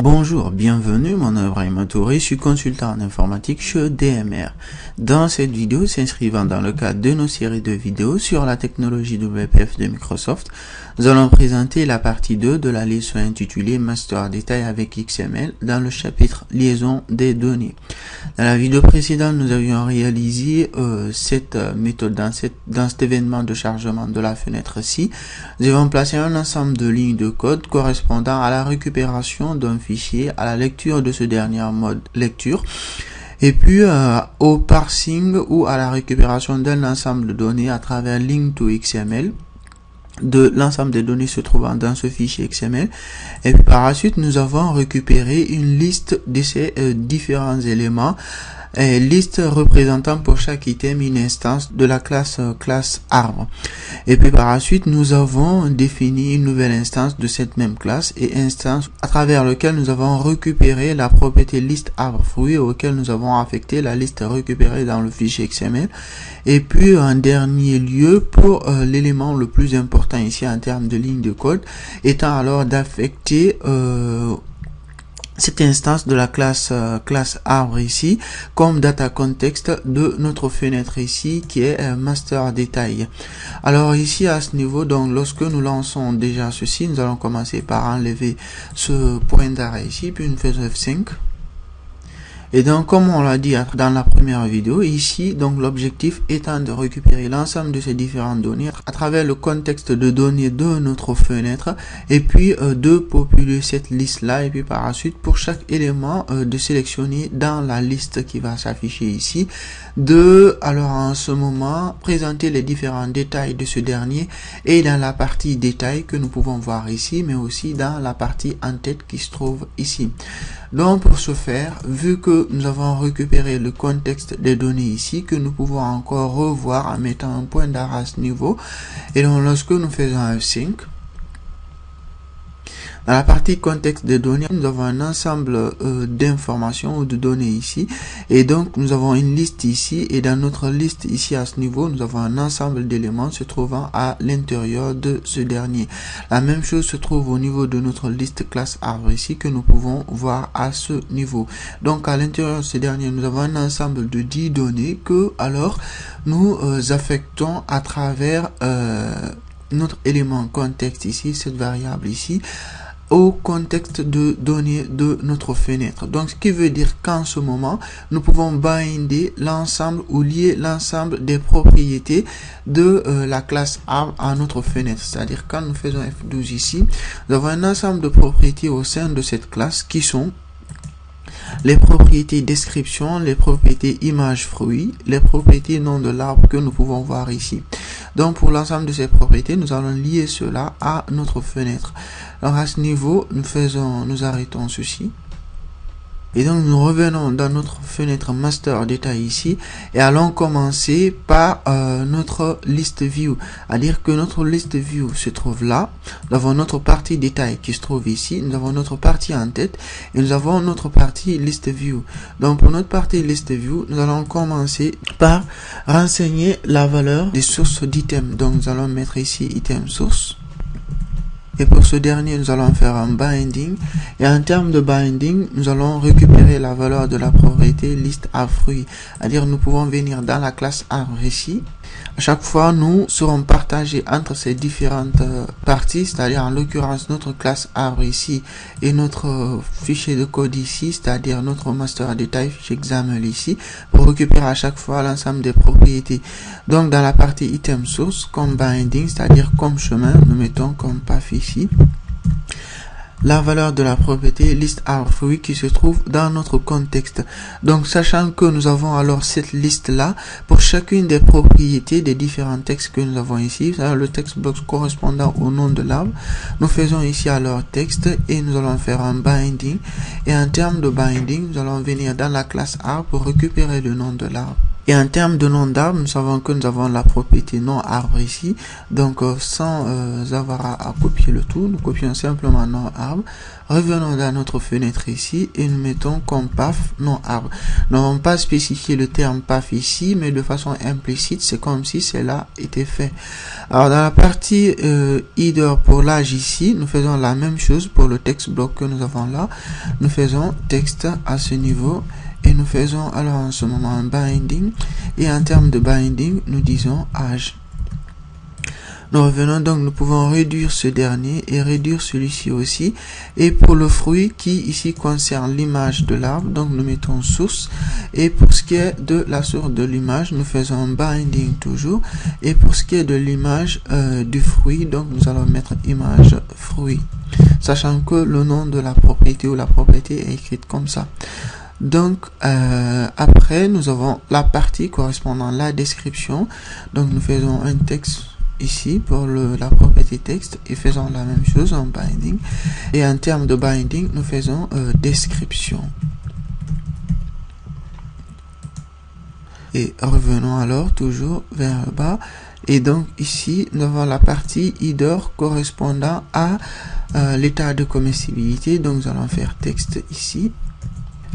Bonjour, bienvenue, mon nom est Ibrahima Touré, je suis consultant en informatique chez DMR. Dans cette vidéo, s'inscrivant dans le cadre de nos séries de vidéos sur la technologie WPF de Microsoft, nous allons présenter la partie 2 de la leçon intitulée Master Détail avec XML dans le chapitre Liaison des données. Dans la vidéo précédente, nous avions réalisé cette méthode dans cet événement de chargement de la fenêtre-ci. Nous avons placé un ensemble de lignes de code correspondant à la récupération d'un fichier, à la lecture de ce dernier en mode lecture, et puis au parsing ou à la récupération d'un ensemble de données à travers link to XML, de l'ensemble des données se trouvant dans ce fichier XML. Et puis par la suite, nous avons récupéré une liste de ces différents éléments, liste représentant pour chaque item une instance de la classe arbre. Et puis par la suite, nous avons défini une nouvelle instance de cette même classe et instance à travers lequel nous avons récupéré la propriété liste arbre fruit auquel nous avons affecté la liste récupérée dans le fichier XML. Et puis en dernier lieu, pour l'élément le plus important ici en termes de ligne de code, étant alors d'affecter cette instance de la classe arbre ici comme data context de notre fenêtre ici qui est master détail. Alors ici à ce niveau, donc lorsque nous lançons déjà ceci, nous allons commencer par enlever ce point d'arrêt ici, puis nous faisons F5. Et donc, comme on l'a dit dans la première vidéo, ici, donc l'objectif étant de récupérer l'ensemble de ces différentes données à travers le contexte de données de notre fenêtre, et puis de populer cette liste-là, et puis par la suite, pour chaque élément, de sélectionner dans la liste qui va s'afficher ici, alors en ce moment, présenter les différents détails de ce dernier, et dans la partie détails que nous pouvons voir ici, mais aussi dans la partie en tête qui se trouve ici. Donc pour ce faire, vu que nous avons récupéré le contexte des données ici, que nous pouvons encore revoir en mettant un point d'arrêt à ce niveau, et donc lorsque nous faisons un F5, dans la partie contexte des données, nous avons un ensemble d'informations ou de données ici, et donc nous avons une liste ici, et dans notre liste ici à ce niveau, nous avons un ensemble d'éléments se trouvant à l'intérieur de ce dernier. La même chose se trouve au niveau de notre liste classe arbre ici, que nous pouvons voir à ce niveau. Donc à l'intérieur de ce dernier, nous avons un ensemble de 10 données que alors nous affectons à travers notre élément contexte ici, cette variable ici, au contexte de données de notre fenêtre. Donc, ce qui veut dire qu'en ce moment, nous pouvons binder l'ensemble ou lier l'ensemble des propriétés de la classe arbre à notre fenêtre. C'est-à-dire, quand nous faisons F12 ici, nous avons un ensemble de propriétés au sein de cette classe qui sont les propriétés description, les propriétés image fruit, les propriétés nom de l'arbre que nous pouvons voir ici. Donc pour l'ensemble de ces propriétés, nous allons lier cela à notre fenêtre. Alors à ce niveau, nous arrêtons ceci. Et donc nous revenons dans notre fenêtre master détail ici et allons commencer par notre liste view, à dire que notre liste view se trouve là. Nous avons notre partie détail qui se trouve ici, nous avons notre partie en tête et nous avons notre partie liste view. Donc pour notre partie liste view, nous allons commencer par renseigner la valeur des sources d'items. Donc nous allons mettre ici item source. Et pour ce dernier, nous allons faire un binding. Et en termes de binding, nous allons récupérer la valeur de la propriété liste arbre fruit. C'est-à-dire, nous pouvons venir dans la classe arbre ici. À chaque fois, nous serons partagés entre ces différentes parties, c'est-à-dire en l'occurrence notre classe arbre ici et notre fichier de code ici, c'est-à-dire notre master détail fichier XAML ici, pour récupérer à chaque fois l'ensemble des propriétés. Donc dans la partie item source, comme binding, c'est-à-dire comme chemin, nous mettons comme path ici la valeur de la propriété liste arbre fruit qui se trouve dans notre contexte. Donc sachant que nous avons alors cette liste là pour chacune des propriétés des différents textes que nous avons ici, c'est-à-dire le text box correspondant au nom de l'arbre, nous faisons ici alors texte et nous allons faire un binding, et en termes de binding nous allons venir dans la classe arbre pour récupérer le nom de l'arbre. Et en termes de nom d'arbre, nous savons que nous avons la propriété nom arbre ici. Donc sans avoir à copier le tout, nous copions simplement nom arbre. Revenons dans notre fenêtre ici et nous mettons comme path nom arbre. Nous n'avons pas spécifié le terme path ici, mais de façon implicite, c'est comme si cela était fait. Alors dans la partie header pour l'âge ici, nous faisons la même chose pour le text block que nous avons là. Nous faisons texte à ce niveau. Et nous faisons alors en ce moment un binding, et en termes de binding, nous disons âge. Nous revenons donc, nous pouvons réduire ce dernier et réduire celui-ci aussi. Et pour le fruit qui ici concerne l'image de l'arbre, donc nous mettons source. Et pour ce qui est de la source de l'image, nous faisons un binding toujours. Et pour ce qui est de l'image du fruit, donc nous allons mettre image fruit, sachant que le nom de la propriété ou la propriété est écrite comme ça. Donc après nous avons la partie correspondant à la description. Donc nous faisons un texte ici pour la propriété texte et faisons la même chose en binding. Et en termes de binding, nous faisons description. Et revenons alors toujours vers le bas. Et donc ici nous avons la partie header correspondant à l'état de comestibilité. Donc nous allons faire texte ici.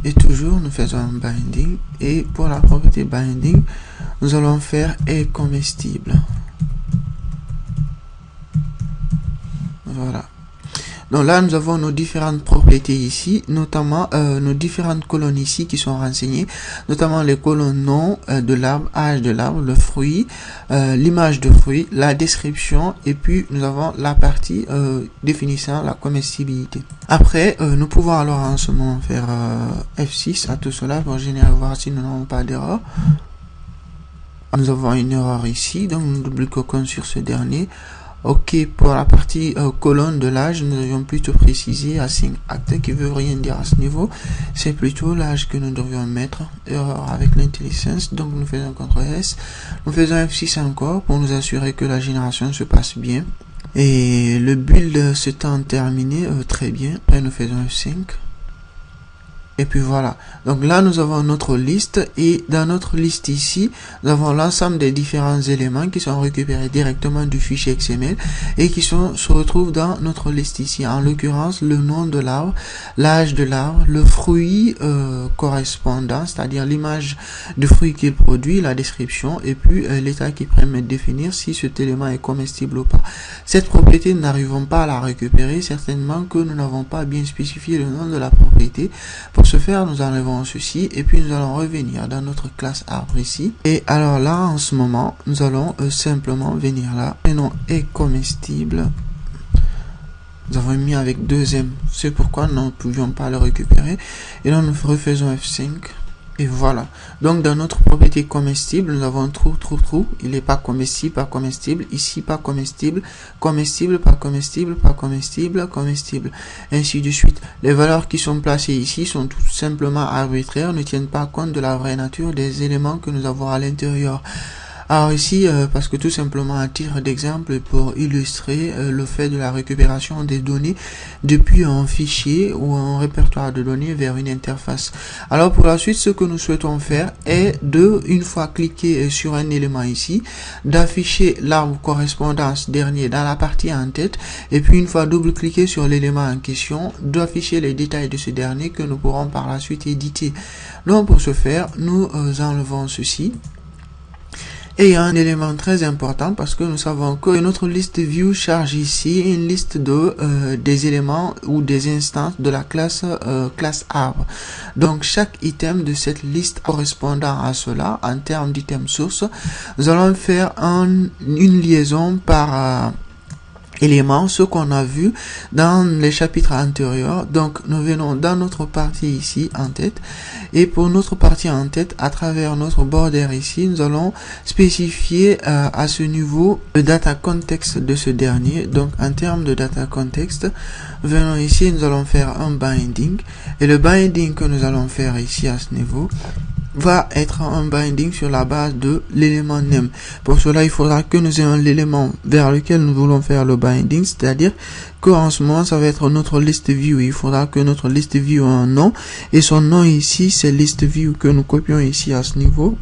Et toujours nous faisons un binding, et pour la propriété binding nous allons faire est comestible. Voilà. Donc là nous avons nos différentes propriétés ici, notamment nos différentes colonnes ici qui sont renseignées, notamment les colonnes nom de l'arbre, âge de l'arbre, le fruit, l'image de fruit, la description, et puis nous avons la partie définissant la comestibilité. Après nous pouvons alors en ce moment faire F6 à tout cela pour générer, voir si nous n'avons pas d'erreur. Nous avons une erreur ici, donc nous double-cliquons sur ce dernier. Ok, pour la partie colonne de l'âge, nous avions plutôt précisé assign acte qui veut rien dire à ce niveau. C'est plutôt l'âge que nous devions mettre. Erreur avec l'intelligence. Donc nous faisons CTRL S. Nous faisons F6 encore pour nous assurer que la génération se passe bien. Et le build s'étant terminé très bien. Après nous faisons F5. Et puis voilà, donc là nous avons notre liste, et dans notre liste ici nous avons l'ensemble des différents éléments qui sont récupérés directement du fichier XML et qui se retrouvent dans notre liste ici, en l'occurrence le nom de l'arbre, l'âge de l'arbre, le fruit correspondant, c'est-à-dire l'image du fruit qu'il produit, la description, et puis l'état qui permet de définir si cet élément est comestible ou pas. Cette propriété, nous n'arrivons pas à la récupérer, certainement que nous n'avons pas bien spécifié le nom de la propriété. Pour ce faire, nous enlevons ceci et puis nous allons revenir dans notre classe arbre ici. Et alors là, en ce moment, nous allons simplement venir là. Le nom est comestible. Nous avons mis avec 2M. C'est pourquoi nous ne pouvions pas le récupérer. Et là, nous refaisons F5. Et voilà. Donc, dans notre propriété comestible, nous avons true. Il n'est pas comestible, pas comestible. Ici, pas comestible. Comestible, pas comestible, pas comestible, comestible. Ainsi de suite. Les valeurs qui sont placées ici sont tout simplement arbitraires, ne tiennent pas compte de la vraie nature des éléments que nous avons à l'intérieur. Alors ici, parce que tout simplement à titre d'exemple pour illustrer le fait de la récupération des données depuis un fichier ou un répertoire de données vers une interface. Alors pour la suite, ce que nous souhaitons faire est de, une fois cliquer sur un élément ici, d'afficher l'arbre correspondance dernier dans la partie en tête, et puis une fois double-cliquer sur l'élément en question, d'afficher les détails de ce dernier que nous pourrons par la suite éditer. Donc pour ce faire, nous enlevons ceci. Et il y a un élément très important parce que nous savons que notre liste view charge ici une liste de des éléments ou des instances de la classe arbre. Donc chaque item de cette liste correspondant à cela en termes d'item source, nous allons faire une liaison par éléments, ce qu'on a vu dans les chapitres antérieurs. Donc nous venons dans notre partie ici en tête, et pour notre partie en tête, à travers notre border ici, nous allons spécifier à ce niveau le data context de ce dernier. Donc en termes de data context, venons ici, nous allons faire un binding, et le binding que nous allons faire ici à ce niveau va être un binding sur la base de l'élément name. Pour cela, il faudra que nous ayons l'élément vers lequel nous voulons faire le binding, c'est-à-dire que en ce moment, ça va être notre list view. Il faudra que notre list view ait un nom, et son nom ici, c'est list view que nous copions ici à ce niveau.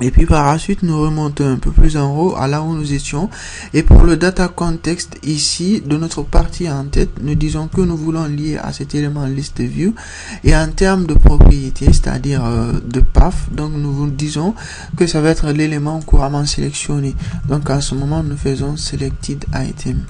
Et puis par la suite, nous remontons un peu plus en haut à là où nous étions. Et pour le data context ici, de notre partie en tête, nous disons que nous voulons lier à cet élément list view. Et en termes de propriété, c'est-à-dire de path, donc nous vous disons que ça va être l'élément couramment sélectionné. Donc en ce moment, nous faisons selected item.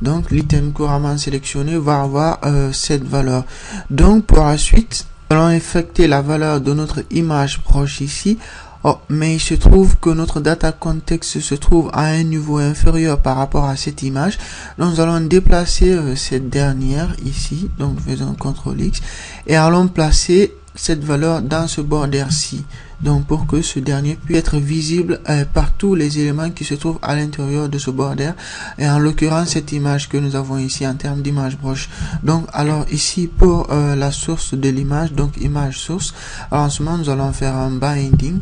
Donc l'item couramment sélectionné va avoir cette valeur. Donc pour la suite, nous allons affecter la valeur de notre image proche ici. Oh, mais il se trouve que notre data context se trouve à un niveau inférieur par rapport à cette image. Donc nous allons déplacer cette dernière ici. Donc nous faisons CTRL X et allons placer cette valeur dans ce border-ci. Donc pour que ce dernier puisse être visible par tous les éléments qui se trouvent à l'intérieur de ce border, et en l'occurrence cette image que nous avons ici en termes d'image broche. Donc alors ici pour la source de l'image, donc image source, alors en ce moment nous allons faire un binding.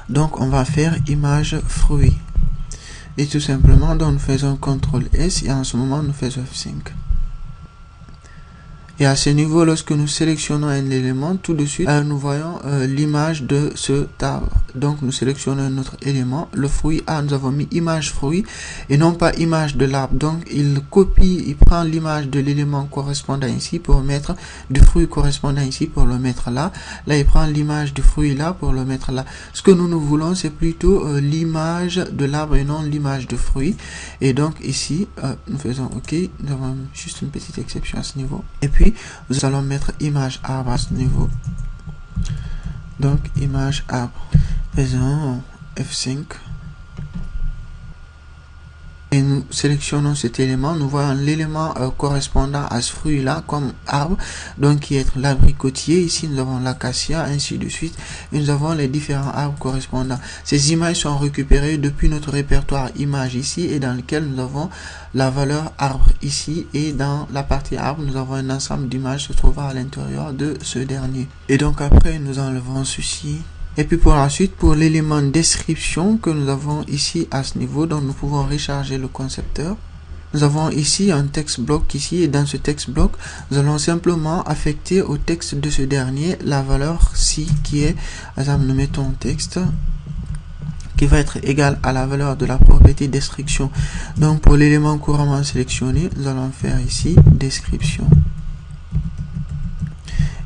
Donc on va faire image fruit et tout simplement donc nous faisons CTRL S et en ce moment nous faisons F5. Et à ce niveau, lorsque nous sélectionnons un élément, tout de suite, nous voyons l'image de ce arbre. Donc, nous sélectionnons notre élément, le fruit A, nous avons mis image fruit et non pas image de l'arbre. Donc, il copie, il prend l'image de l'élément correspondant ici pour mettre du fruit correspondant ici pour le mettre là. Là, il prend l'image du fruit là pour le mettre là. Ce que nous voulons, c'est plutôt l'image de l'arbre et non l'image du fruit. Et donc, ici, nous faisons OK. Nous avons juste une petite exception à ce niveau. Et puis, nous allons mettre image arbre à ce niveau. Donc image arbre. Faisons F5. Et nous sélectionnons cet élément. Nous voyons l'élément correspondant à ce fruit là comme arbre. Donc qui est l'abricotier. Ici nous avons l'acacia, ainsi de suite. Et nous avons les différents arbres correspondants. Ces images sont récupérées depuis notre répertoire images ici et dans lequel nous avons la valeur arbre ici. Et dans la partie arbre, nous avons un ensemble d'images se trouvant à l'intérieur de ce dernier. Et donc après, nous enlevons ceci. Et puis pour la suite, pour l'élément description que nous avons ici à ce niveau, donc nous pouvons recharger le concepteur. Nous avons ici un text block ici et dans ce text block, nous allons simplement affecter au texte de ce dernier la valeur si qui est, par exemple, nous mettons texte qui va être égal à la valeur de la propriété description. Donc pour l'élément couramment sélectionné, nous allons faire ici description.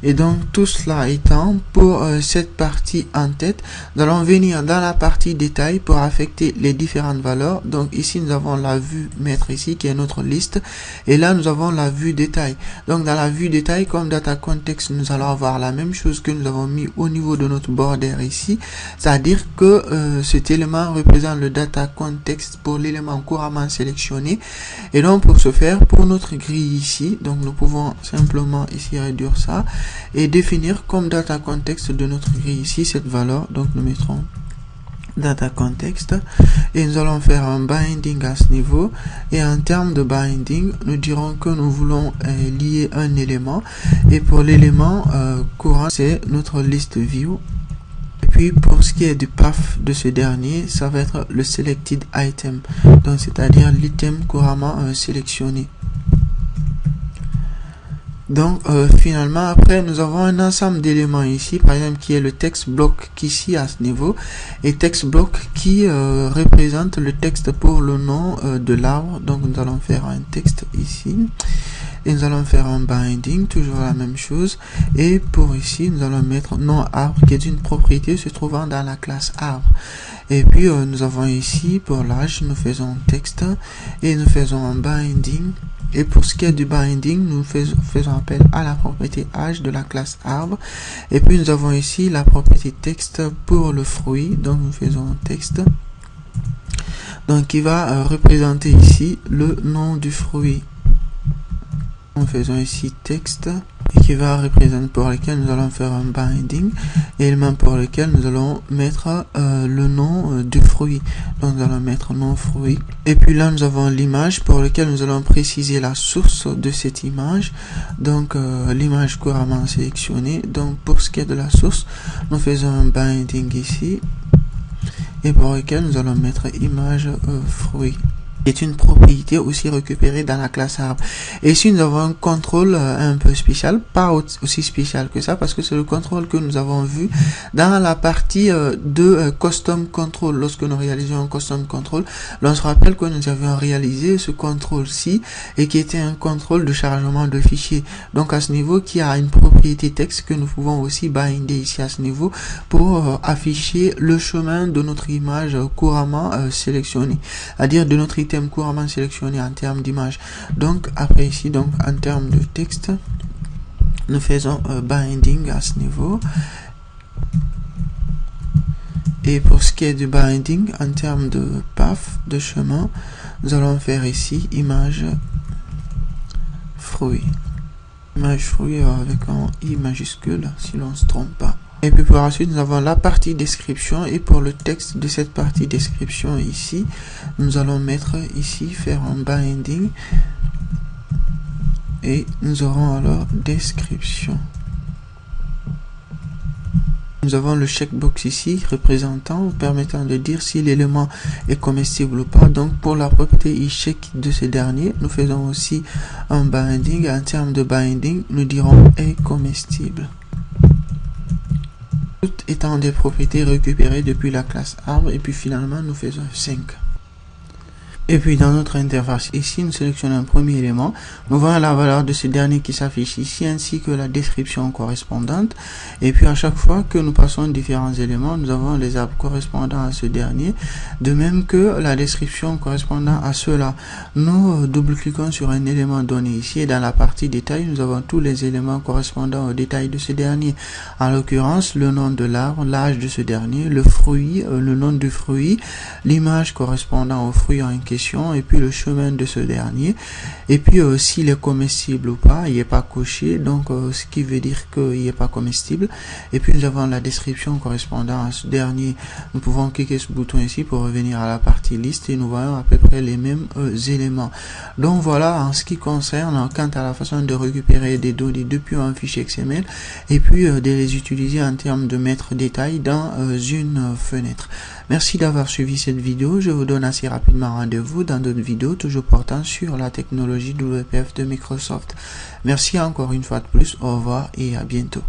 Et donc tout cela étant, pour cette partie en tête, nous allons venir dans la partie détail pour affecter les différentes valeurs. Donc ici nous avons la vue maître ici qui est notre liste et là nous avons la vue détail. Donc dans la vue détail comme data context, nous allons avoir la même chose que nous avons mis au niveau de notre border ici, c'est-à-dire que cet élément représente le data context pour l'élément couramment sélectionné. Et donc pour ce faire, pour notre grille ici, donc nous pouvons simplement ici réduire ça et définir comme data context de notre grille ici cette valeur. Donc nous mettrons data context et nous allons faire un binding à ce niveau. Et en termes de binding, nous dirons que nous voulons lier un élément et pour l'élément courant c'est notre list view. Et puis pour ce qui est du path de ce dernier, ça va être le selected item, donc c'est-à-dire l'item couramment sélectionné. Donc finalement après nous avons un ensemble d'éléments ici, par exemple qui est le text block qui ici à ce niveau et text block qui représente le texte pour le nom de l'arbre. Donc nous allons faire un texte ici et nous allons faire un binding, toujours la même chose, et pour ici nous allons mettre nom arbre qui est une propriété se trouvant dans la classe arbre. Et puis nous avons ici pour l'âge, nous faisons texte et nous faisons un binding. Et pour ce qui est du binding, nous faisons appel à la propriété âge de la classe arbre. Et puis nous avons ici la propriété texte pour le fruit. Donc nous faisons texte. Donc qui va représenter ici le nom du fruit. Nous faisons ici texte et qui va représenter pour lequel nous allons faire un binding, élément pour lequel nous allons mettre le nom du fruit. Donc nous allons mettre nom fruit. Et puis là nous avons l'image pour lequel nous allons préciser la source de cette image. Donc l'image couramment sélectionnée. Donc pour ce qui est de la source, nous faisons un binding ici et pour lequel nous allons mettre image fruit. est une propriété aussi récupérée dans la classe arbre. Et ici nous avons un contrôle un peu spécial, pas aussi spécial que ça, parce que c'est le contrôle que nous avons vu dans la partie de custom control. Lorsque nous réalisons un custom control, on se rappelle que nous avions réalisé ce contrôle-ci et qui était un contrôle de chargement de fichiers. Donc à ce niveau, qui a une propriété texte que nous pouvons aussi binder ici à ce niveau pour afficher le chemin de notre image couramment sélectionnée, c'est-à-dire de notre item couramment sélectionné en termes d'image. Donc après ici, donc en termes de texte, nous faisons binding à ce niveau. Et pour ce qui est du binding en termes de path, de chemin, nous allons faire ici image fruit. Image fruit avec un i majuscule si l'on ne se trompe pas. Et puis pour la suite, nous avons la partie description, et pour le texte de cette partie description ici, nous allons mettre ici, faire un binding, et nous aurons alors description. Nous avons le checkbox ici représentant ou permettant de dire si l'élément est comestible ou pas. Donc pour la propriété iCheck de ce dernier, nous faisons aussi un binding. En termes de binding, nous dirons est comestible. Toutes étant des propriétés récupérées depuis la classe arbre, et puis finalement nous faisons 5. Et puis dans notre interface ici, nous sélectionnons un premier élément. Nous voyons la valeur de ce dernier qui s'affiche ici, ainsi que la description correspondante. Et puis à chaque fois que nous passons différents éléments, nous avons les arbres correspondant à ce dernier, de même que la description correspondant à cela. Nous double-cliquons sur un élément donné ici, et dans la partie détail, nous avons tous les éléments correspondant au détail de ce dernier. En l'occurrence, le nom de l'arbre, l'âge de ce dernier, le fruit, le nom du fruit, l'image correspondant au fruit en question, et puis le chemin de ce dernier, et puis s'il est comestible ou pas, il n'est pas coché, donc ce qui veut dire qu'il n'est pas comestible. Et puis nous avons la description correspondant à ce dernier. Nous pouvons cliquer ce bouton ici pour revenir à la partie liste, et nous voyons à peu près les mêmes éléments. Donc voilà en ce qui concerne quant à la façon de récupérer des données depuis un fichier XML, et puis de les utiliser en termes de mettre détail dans une fenêtre. Merci d'avoir suivi cette vidéo. Je vous donne assez rapidement rendez-vous dans d'autres vidéos toujours portant sur la technologie WPF de Microsoft. Merci encore une fois de plus. Au revoir et à bientôt.